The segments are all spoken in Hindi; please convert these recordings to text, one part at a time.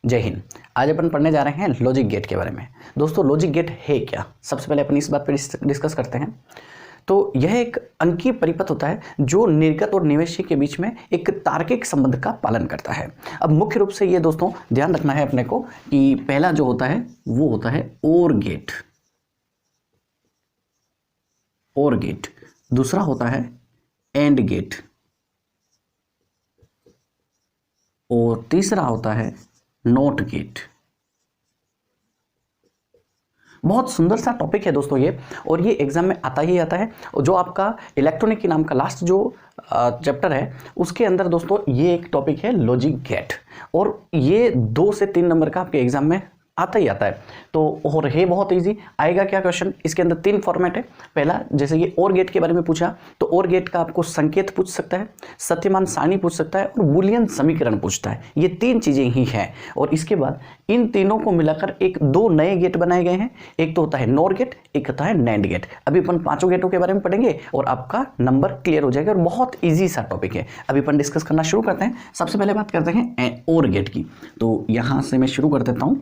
जय हिंद। आज अपन पढ़ने जा रहे हैं लॉजिक गेट के बारे में। दोस्तों लॉजिक गेट है क्या, सबसे पहले अपन इस बात पर डिस्कस करते हैं। तो यह एक अंकीय परिपथ होता है जो निर्गत और निवेशी के बीच में एक तार्किक संबंध का पालन करता है। अब मुख्य रूप से ये दोस्तों ध्यान रखना है अपने को कि पहला जो होता है वो होता है ओर गेट, और गेट, दूसरा होता है एंड गेट, और तीसरा होता है नॉट गेट। बहुत सुंदर सा टॉपिक है दोस्तों ये, और ये एग्जाम में आता ही आता है। जो आपका इलेक्ट्रॉनिक के नाम का लास्ट जो चैप्टर है उसके अंदर दोस्तों ये एक टॉपिक है लॉजिक गेट, और ये 2 से 3 नंबर का आपके एग्जाम में आता ही आता है। तो और है बहुत इजी। आएगा क्या क्वेश्चन, इसके अंदर 3 फॉर्मेट है। पहला, जैसे ये और गेट के बारे में पूछा तो और गेट का आपको संकेत पूछ सकता है, सत्यमान सारणी पूछ सकता है, और बूलियन समीकरण पूछता है। ये 3 चीजें ही हैं, और इसके बाद इन तीनों को मिलाकर 2 नए गेट बनाए गए हैं। एक तो होता है नॉर गेट, एक होता है नैंड गेट। अभी अपन 5 गेटों के बारे में पढ़ेंगे और आपका नंबर क्लियर हो जाएगा, और बहुत ईजी सा टॉपिक है। अभी अपन डिस्कस करना शुरू करते हैं। सबसे पहले बात करते हैं और गेट की। तो यहां से मैं शुरू कर देता हूं।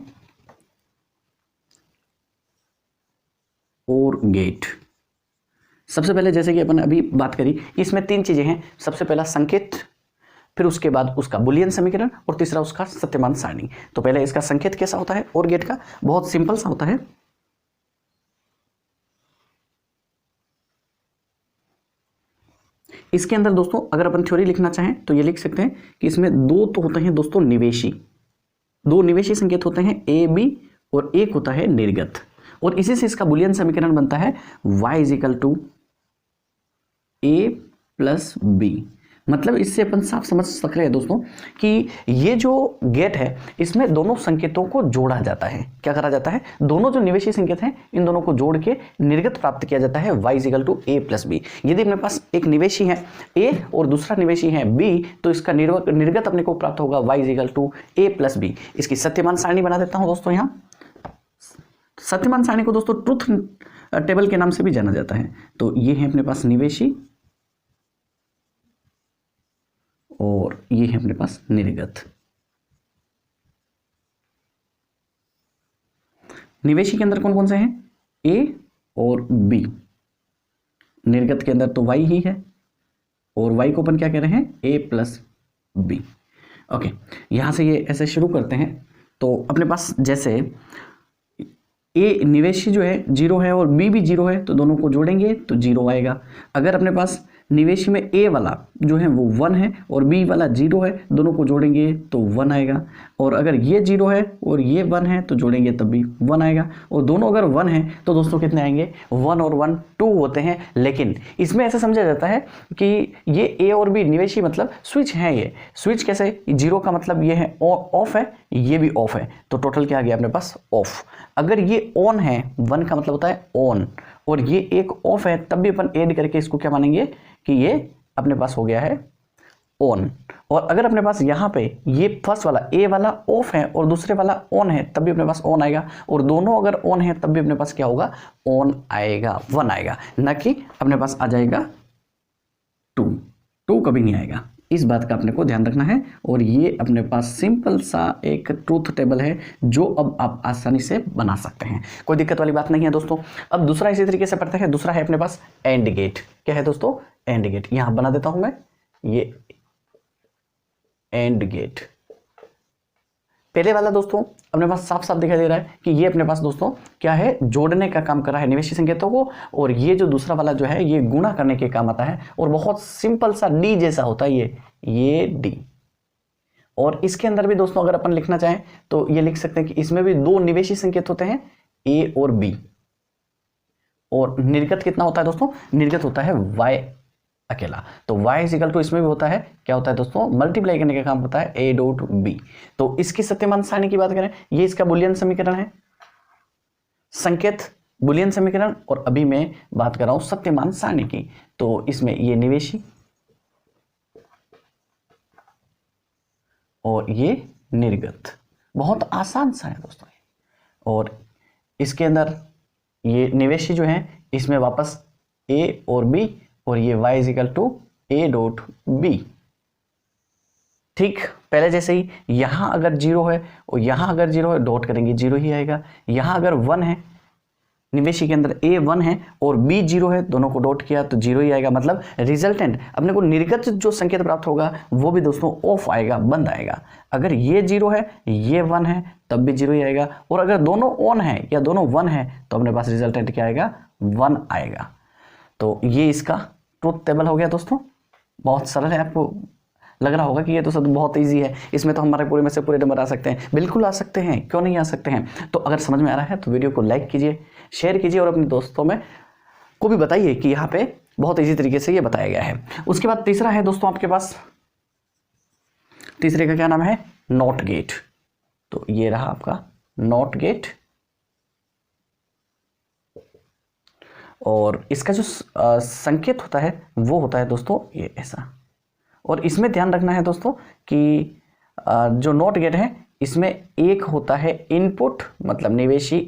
और गेट, सबसे पहले जैसे कि अपन अभी बात करी, इसमें 3 चीजें हैं। सबसे पहला संकेत, फिर उसके बाद उसका बूलियन समीकरण, और तीसरा उसका सत्यमान सारणी। तो पहले इसका संकेत कैसा होता है और गेट का, बहुत सिंपल सा होता है। इसके अंदर दोस्तों अगर अपन थ्योरी लिखना चाहें तो ये लिख सकते हैं कि इसमें 2 तो होते हैं दोस्तों निवेशी, 2 निवेशी संकेत होते हैं ए बी, और एक होता है निर्गत। और इसी से इसका बूलियन समीकरण बनता है y = a + b। मतलब इससे अपन साफ समझ सक रहे हैं दोस्तों कि ये जो गेट है इसमें दोनों संकेतों को जोड़ा जाता है। क्या करा जाता है, दोनों जो निवेशी संकेत हैं इन दोनों को जोड़ के निर्गत प्राप्त किया जाता है y = a + b। यदि अपने पास एक निवेशी है a और दूसरा निवेशी है b, तो इसका निर्गत अपने को प्राप्त होगा y = a + b। इसकी सत्यमान सारणी बना देता हूं दोस्तों। यहाँ सत्यमान सारणी को दोस्तों ट्रुथ टेबल के नाम से भी जाना जाता है। तो ये है अपने पास निवेशी, और ये है अपने पास निर्गत। निवेशी के अंदर कौन कौन से हैं, ए और बी। निर्गत के अंदर तो y ही है, और y को अपन क्या कह रहे हैं, a + b। ओके, यहां से ये ऐसे शुरू करते हैं। तो अपने पास जैसे ए निवेशी जो है 0 है और बी भी 0 है, तो दोनों को जोड़ेंगे तो 0 आएगा। अगर अपने पास निवेशी में ए वाला जो है वो 1 है और बी वाला 0 है, दोनों को जोड़ेंगे तो 1 आएगा। और अगर ये 0 है और ये 1 है तो जोड़ेंगे तब भी 1 आएगा। और दोनों अगर 1 है तो दोस्तों कितने आएंगे, 1 और 1 2 होते हैं। लेकिन इसमें ऐसा समझा जाता है कि ये ए और बी निवेशी मतलब स्विच है। ये स्विच कैसे, 0 का मतलब ये है ऑफ है, ये भी ऑफ है, तो टोटल क्या आ गया अपने पास, ऑफ। अगर ये ऑन है, 1 का मतलब होता है ऑन, और ये एक ऑफ है, तब भी अपन ऐड करके इसको क्या मानेंगे कि ये अपने पास हो गया है ऑन। और अगर अपने पास यहाँ पे ये फर्स्ट वाला ए वाला ऑफ है और दूसरे वाला ऑन है, तब भी अपने पास ऑन आएगा। और दोनों अगर ऑन है तब भी अपने पास क्या होगा, ऑन आएगा, 1 आएगा, ना कि अपने पास आ जाएगा 2 कभी नहीं आएगा। इस बात का अपने को ध्यान रखना है। और ये अपने पास सिंपल सा एक ट्रूथ टेबल है जो अब आप आसानी से बना सकते हैं, कोई दिक्कत वाली बात नहीं है दोस्तों। अब दूसरा इसी तरीके से पढ़ते हैं। दूसरा है अपने पास एंड गेट। क्या है दोस्तों, एंड गेट। यहां बना देता हूं मैं, ये एंड गेट। पहले वाला दोस्तों अपने पास साफ साफ दिखाई दे रहा है कि ये अपने पास दोस्तों क्या है, जोड़ने का काम कर रहा है निवेशी संकेतों को, और ये जो दूसरा वाला जो है ये गुणा करने के काम आता है, और बहुत सिंपल सा डी जैसा होता है ये डी। और इसके अंदर भी दोस्तों अगर अपन लिखना चाहें तो ये लिख सकते हैं कि इसमें भी 2 निवेशी संकेत होते हैं, ए और बी। और निर्गत कितना होता है दोस्तों, निर्गत होता है y अकेला। तो y = इसमें भी होता है, क्या होता है दोस्तों, मल्टीप्लाई करने का काम होता है a.b। तो इसकी सत्यमान सारणी की बात करें, ये इसका बूलियन समीकरण है, संकेत बूलियन समीकरण, और अभी मैं बात कर रहा हूं सत्यमान सारणी की। तो इसमें ये निवेशी और ये निर्गत, बहुत आसान सा है दोस्तों। और इसके अंदर ये निवेशी जो है इसमें वापस a और b, और ये y = a.b। ठीक, पहले जैसे ही यहाँ अगर 0 है और यहाँ अगर 0 है डॉट करेंगे 0 ही आएगा। यहाँ अगर 1 है निवेशी के अंदर A 1 है और B 0 है, दोनों को डॉट किया तो 0 ही आएगा। मतलब रिजल्टेंट अपने को निर्गत जो संकेत प्राप्त होगा वो भी दोस्तों ऑफ आएगा, बंद आएगा। अगर ये 0 है ये 1 है तब भी 0 ही आएगा, और अगर दोनों ऑन है या दोनों 1 है तो अपने पास रिजल्टेंट क्या आएगा, 1 आएगा। तो ये इसका ट्रुथ टेबल हो गया दोस्तों। बहुत सरल है, आपको लग रहा होगा कि ये तो सब बहुत इजी है, इसमें तो हमारे पूरे में से पूरे नंबर आ सकते हैं। बिल्कुल आ सकते हैं, क्यों नहीं आ सकते हैं। तो अगर समझ में आ रहा है तो वीडियो को लाइक कीजिए, शेयर कीजिए और अपने दोस्तों में को भी बताइए कि यहाँ पे बहुत इजी तरीके से ये बताया गया है। उसके बाद तीसरा है दोस्तों आपके पास, तीसरे का क्या नाम है, नॉट गेट। तो ये रहा आपका नॉट गेट, और इसका जो संकेत होता है वो होता है दोस्तों ये ऐसा। और इसमें ध्यान रखना है दोस्तों कि जो नॉट गेट है इसमें एक होता है इनपुट, मतलब निवेशी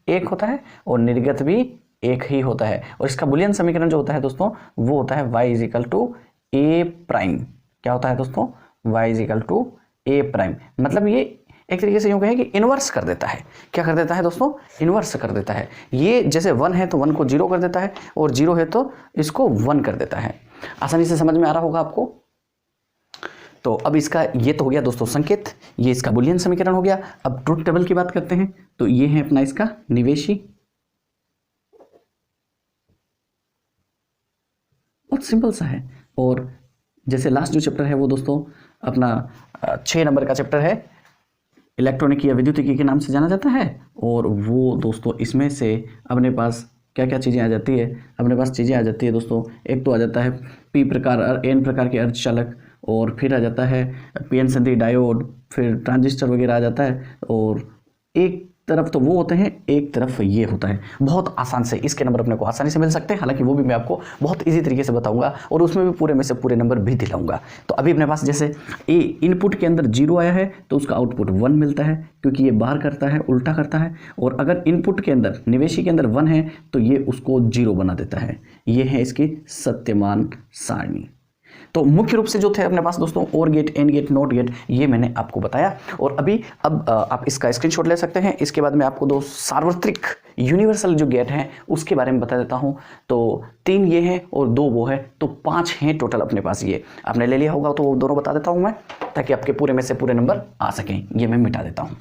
एक होता है और निर्गत भी एक ही होता है। और इसका बुलियन समीकरण जो होता है दोस्तों वो होता है y is equal to A prime. क्या होता है दोस्तों, y is equal to A prime. मतलब ये एक तरीके से यूँ कहें कि इन्वर्स कर देता है। क्या कर देता है दोस्तों, इन्वर्स कर देता है। ये जैसे 1 है तो 1 को 0 कर देता है, और 0 है तो इसको 1 कर देता है। आसानी से समझ में आ रहा होगा आपको। तो अब इसका ये तो हो गया दोस्तों संकेत, ये इसका बुलियन समीकरण हो गया। अब ट्रुथ टेबल की बात करते हैं। तो ये है अपना इसका निवेशी, बहुत सिंपल सा है। और जैसे लास्ट जो चैप्टर है वो दोस्तों अपना 6 नंबर का चैप्टर है, इलेक्ट्रॉनिकी या विद्युतिकी के नाम से जाना जाता है। और वो दोस्तों इसमें से अपने पास क्या क्या चीज़ें आ जाती है, अपने पास चीज़ें आ जाती है दोस्तों। एक तो आ जाता है पी प्रकार एन प्रकार के अर्धचालक, और फिर आ जाता है पीएन संधि डायोड, फिर ट्रांजिस्टर वगैरह आ जाता है। और एक तरफ तो वो होते हैं, एक तरफ ये होता है। बहुत आसान से इसके नंबर अपने को आसानी से मिल सकते हैं, हालांकि वो भी मैं आपको बहुत इजी तरीके से बताऊंगा और उसमें भी पूरे में से पूरे नंबर भी दिलाऊंगा। तो अभी अपने पास जैसे ए इनपुट के अंदर 0 आया है तो उसका आउटपुट 1 मिलता है, क्योंकि ये बाहर करता है, उल्टा करता है। और अगर इनपुट के अंदर निवेशी के अंदर 1 है तो ये उसको 0 बना देता है। ये है इसकी सत्यमान सारणी। तो मुख्य रूप से जो थे अपने पास दोस्तों OR gate, AND gate, NOT gate, ये मैंने आपको बताया। और अब आप इसका स्क्रीनशॉट ले सकते हैं। इसके बाद मैं आपको 2 सार्वत्रिक यूनिवर्सल जो गेट हैं उसके बारे में बता देता हूं। तो 3 ये हैं और 2 वो है, तो 5 हैं टोटल अपने पास। ये आपने ले लिया होगा तो वो दोनों बता देता हूं मैं, ताकि आपके पूरे में से पूरे नंबर आ सकें। ये मैं मिटा देता हूँ।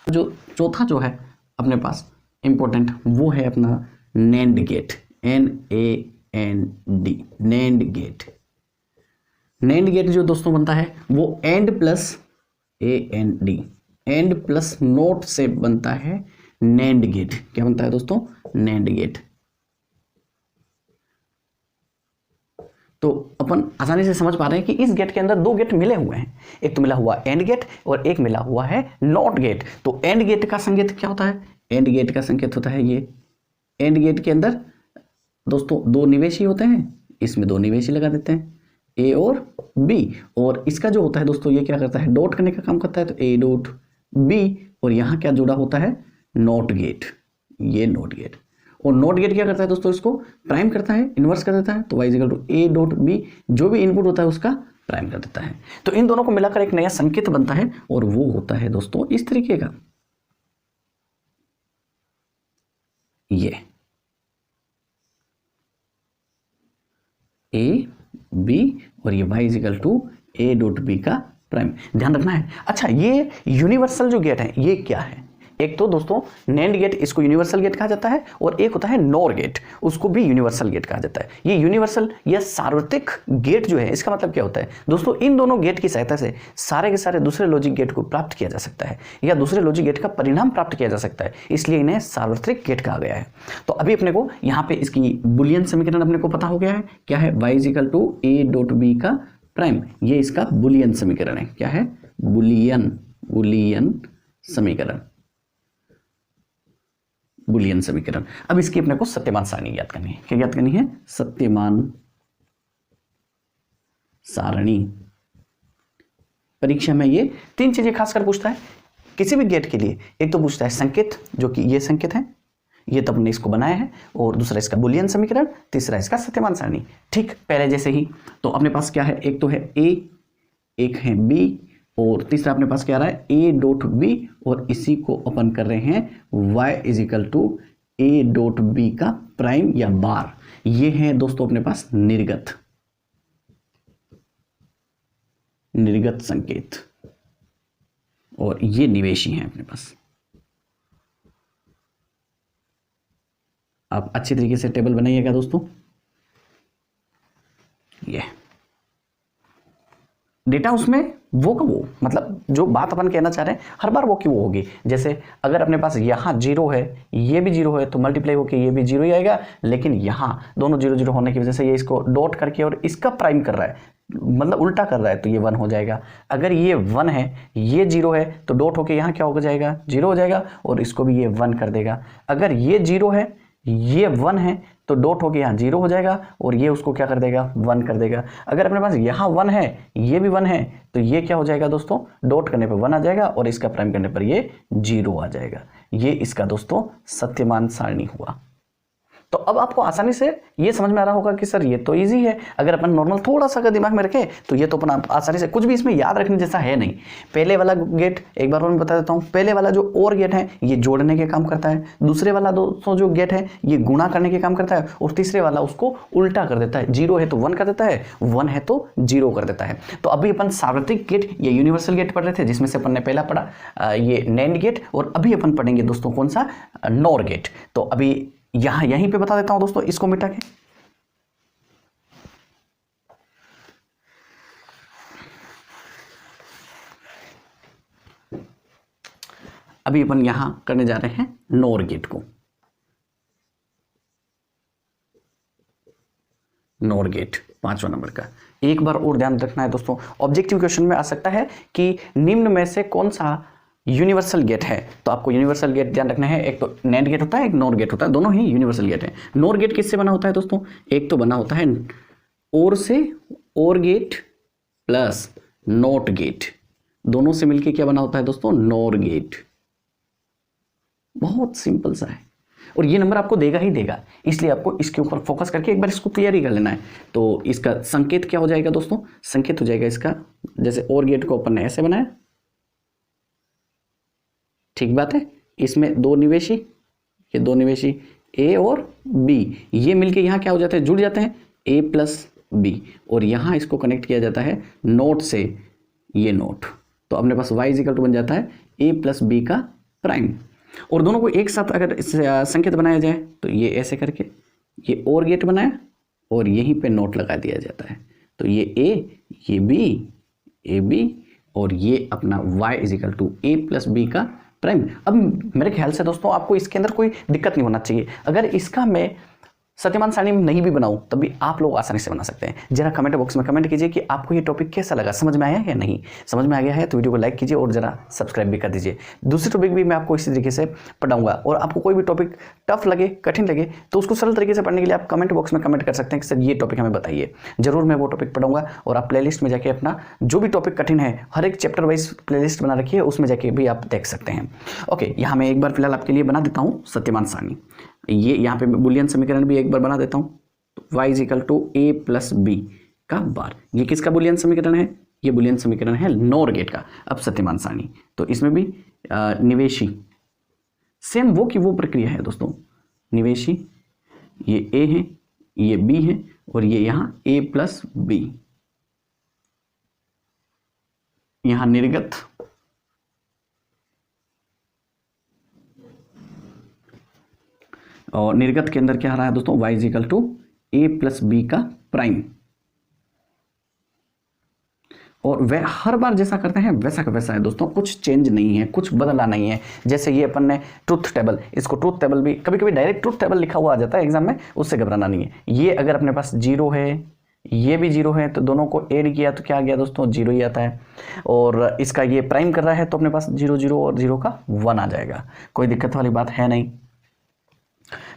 जो चौथा जो है अपने पास इंपॉर्टेंट वो है अपना NAND gate, NAND, NAND gate. NAND gate जो दोस्तों बनता है वो AND plus AND, AND plus NOT से बनता है नैंड गेट। क्या बनता है दोस्तों, नैंड गेट। तो अपन आसानी से समझ पा रहे हैं कि इस गेट के अंदर 2 गेट मिले हुए हैं, एक तो मिला हुआ एंड गेट और एक मिला हुआ है नॉट गेट। तो एंड गेट का संकेत क्या होता है, एंड गेट का संकेत होता है ये। एंड गेट के अंदर दोस्तों 2 निवेशी होते हैं, इसमें 2 निवेशी लगा देते हैं, A और B। और इसका जो होता है दोस्तों ये क्या करता है, डॉट करने का काम करता है, तो A डॉट B। और यहाँ क्या जुड़ा होता है, नॉट गेट, ये नॉट गेट। और नॉट गेट क्या करता है दोस्तों, इसको प्राइम करता है, इन्वर्स कर देता है। तो y equal to A dot B, जो भी इनपुट होता है उसका प्राइम कर देता है। तो इन दोनों को मिलाकर एक नया संकेत बनता है, और वो होता है दोस्तों इस तरीके का, ये A B और ये y is equal to A dot B का प्राइम। ध्यान रखना है। अच्छा, ये यूनिवर्सल जो गेट है ये क्या है, एक तो दोस्तों नैंड गेट, इसको यूनिवर्सल गेट कहा जाता है, और एक होता है नॉर गेट, उसको भी यूनिवर्सल गेट कहा जाता है। ये यूनिवर्सल या सार्वत्रिक गेट जो है इसका मतलब क्या होता है दोस्तों, इन दोनों गेट की सहायता से सारे के सारे दूसरे लॉजिक गेट को प्राप्त किया जा सकता है, या दूसरे लॉजिक गेट का परिणाम प्राप्त किया जा सकता है, इसलिए इन्हें सार्वत्रिक गेट कहा गया है। तो अभी अपने को यहाँ पे इसकी बुलियन समीकरण अपने को पता हो गया है, क्या है, y is equal to A dot B का प्राइम। ये इसका बुलियन समीकरण है। क्या है, बुलियन समीकरण, बुलियन समीकरण। अब इसकी अपने को सत्यमान सारणी याद करनी है। क्या याद करनी है, सत्यमान सारणी। परीक्षा में ये 3 चीजें खासकर पूछता है किसी भी गेट के लिए। एक तो पूछता है संकेत, जो कि ये संकेत है, ये तब ने इसको बनाया है, और दूसरा इसका बुलियन समीकरण, तीसरा इसका सत्यमान सारणी। ठीक पहले जैसे ही। तो अपने पास क्या है, एक तो है A, एक है B और तीसरा अपने पास क्या आ रहा है ए डॉट बी, और इसी को अपन कर रहे हैं y is equal to A dot B का प्राइम या बार। ये है दोस्तों अपने पास निर्गत संकेत, और ये निवेशी हैं अपने पास। आप अच्छी तरीके से टेबल बनाइएगा दोस्तों। ये डेटा उसमें वो का वो, मतलब जो बात अपन कहना चाह रहे हैं हर बार वो की वो होगी। जैसे अगर अपने पास यहाँ 0 है, ये भी 0 है, तो मल्टीप्लाई होकर ये भी 0 ही आएगा, लेकिन यहाँ दोनों 0 0 होने की वजह से ये इसको डॉट करके और इसका प्राइम कर रहा है, मतलब उल्टा कर रहा है, तो ये 1 हो जाएगा। अगर ये 1 है, ये 0 है, तो डॉट होके यहाँ क्या हो जाएगा 0 हो जाएगा, और इसको भी ये 1 कर देगा। अगर ये 0 है, ये 1 है, तो डॉट होके यहाँ 0 हो जाएगा, और ये उसको क्या कर देगा 1 कर देगा। अगर अपने पास यहाँ 1 है, ये भी 1 है, तो ये क्या हो जाएगा दोस्तों, डॉट करने पर 1 आ जाएगा, और इसका प्राइम करने पर ये 0 आ जाएगा। ये इसका दोस्तों सत्यमान सारणी हुआ। तो अब आपको आसानी से ये समझ में आ रहा होगा कि सर ये तो इजी है, अगर अपन नॉर्मल थोड़ा सा अगर दिमाग में रखें तो ये तो अपन आसानी से, कुछ भी इसमें याद रखने जैसा है नहीं। पहले वाला गेट एक बार मैं बता देता हूँ, पहले वाला जो और गेट है ये जोड़ने के काम करता है, दूसरे वाला दोस्तों जो गेट है ये गुणा करने के काम करता है, और तीसरे वाला उसको उल्टा कर देता है। 0 है तो 1 कर देता है, 1 है तो 0 कर देता है। तो अभी अपन सार्वत्रिक गेट या यूनिवर्सल गेट पढ़ रहे थे, जिसमें से अपन ने पहला पढ़ा ये नैंड गेट, और अभी अपन पढ़ेंगे दोस्तों कौन सा, नॉर गेट। तो अभी यहीं पे बता देता हूं दोस्तों, इसको मिटा के। अभी अपन यहां करने जा रहे हैं नॉर गेट को। नॉर गेट 5वां नंबर का। एक बार और ध्यान रखना है दोस्तों, ऑब्जेक्टिव क्वेश्चन में आ सकता है कि निम्न में से कौन सा यूनिवर्सल गेट है, तो आपको यूनिवर्सल गेट ध्यान रखना है। एक तो नैंड गेट होता है, एक नॉर गेट होता है, दोनों ही यूनिवर्सल गेट है। नॉर गेट किससे बना होता है दोस्तों, एक तो बना होता है और से, और गेट प्लस नॉट गेट, दोनों से मिलके क्या बना होता है दोस्तों, नॉर गेट। बहुत सिंपल सा है, और ये नंबर आपको देगा ही देगा, इसलिए आपको इसके ऊपर फोकस करके एक बार इसको क्लियर ही कर लेना है। तो इसका संकेत क्या हो जाएगा दोस्तों, संकेत हो जाएगा इसका, जैसे और गेट को अपन ने ऐसे बनाया, ठीक बात है, इसमें दो निवेशी, ये दो निवेशी ए और बी, ये मिलके यहाँ क्या हो जाते हैं, जुड़ जाते हैं, ए प्लस बी, और यहाँ इसको कनेक्ट किया जाता है नोट से, ये नोट, तो अपने पास y इक्वल टू बन जाता है ए प्लस बी का प्राइम। और दोनों को एक साथ अगर संकेत बनाया जाए तो ये ऐसे करके ये और गेट बनाया और यहीं पे नोट लगा दिया जाता है, तो ये ए, ये बी, ए बी, और ये अपना y equal to A plus B का प्राइम। अब मेरे ख्याल से दोस्तों आपको इसके अंदर कोई दिक्कत नहीं होना चाहिए। अगर इसका मैं सत्यमान सारणी में नहीं भी बनाऊं तब भी आप लोग आसानी से बना सकते हैं। जरा कमेंट बॉक्स में कमेंट कीजिए कि आपको ये टॉपिक कैसा लगा, समझ में आया या नहीं। समझ में आ गया है तो वीडियो को लाइक कीजिए और जरा सब्सक्राइब भी कर दीजिए। दूसरे टॉपिक भी मैं आपको इसी तरीके से पढ़ाऊंगा, और आपको कोई भी टॉपिक टफ लगे, कठिन लगे, तो उसको सरल तरीके से पढ़ने के लिए आप कमेंट बॉक्स में कमेंट कर सकते हैं कि सर ये टॉपिक हमें बताइए। जरूर मैं वो टॉपिक पढ़ाऊंगा, और आप प्लेलिस्ट में जाके अपना जो भी टॉपिक कठिन है, हर एक चैप्टर वाइज प्लेलिस्ट बना रखी है, उसमें जाके भी आप देख सकते हैं। ओके, यहाँ मैं एक बार फिलहाल आपके लिए बना देता हूँ सत्यमान सारणी। ये यहाँ पे बुलियन समीकरण भी एक बार बना देता हूँ, y equal to A plus B का बार। ये किसका बुलियन समीकरण है, ये बुलियन समीकरण है नॉर गेट का। अब सत्यमान सारणी, तो इसमें भी निवेशी सेम वो की वो प्रक्रिया है दोस्तों। निवेशी ये a है, ये b है, और ये यहाँ a प्लस बी, यहाँ निर्गत, और निर्गत के अंदर क्या आ रहा है दोस्तों, y equal to A plus B का प्राइम। और वह हर बार जैसा करते हैं वैसा का वैसा है दोस्तों, कुछ चेंज नहीं है, कुछ बदला नहीं है। जैसे ये अपन ने ट्रुथ टेबल, इसको ट्रुथ टेबल भी कभी कभी डायरेक्ट ट्रुथ टेबल लिखा हुआ आ जाता है एग्जाम में, उससे घबराना नहीं है। ये अगर अपने पास 0 है, ये भी 0 है, तो दोनों को ऐड किया तो क्या आ गया दोस्तों, 0 ही आता है। और इसका ये प्राइम कर रहा है तो अपने पास 0 0 और 0 का 1 आ जाएगा, कोई दिक्कत वाली बात है नहीं।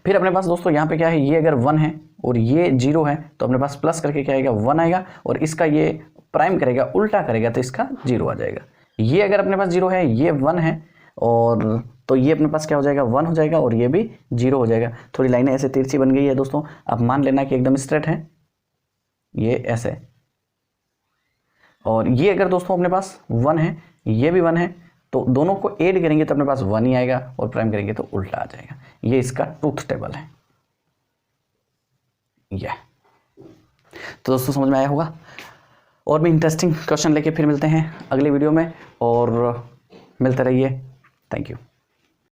फिर अपने पास दोस्तों यहाँ पे क्या है, ये अगर 1 है और ये 0 है तो अपने पास प्लस करके क्या आएगा, 1 आएगा, और इसका ये प्राइम करेगा, उल्टा करेगा तो इसका 0 आ जाएगा। ये अगर अपने पास 0 है, ये 1 है, और तो ये अपने पास क्या हो जाएगा, 1 हो जाएगा, और ये भी 0 हो जाएगा। थोड़ी लाइनें ऐसे तिरछी बन गई है दोस्तों, आप मान लेना कि एकदम स्ट्रेट है, ये ऐसे। और ये अगर दोस्तों अपने पास 1 है, ये भी 1 है, तो दोनों को ऐड करेंगे तो अपने पास 1 ही आएगा और प्राइम करेंगे तो उल्टा आ जाएगा। ये इसका ट्रूथ टेबल है। ये तो दोस्तों समझ में आया होगा। और भी इंटरेस्टिंग क्वेश्चन लेके फिर मिलते हैं अगले वीडियो में, और मिलते रहिए। Thank you.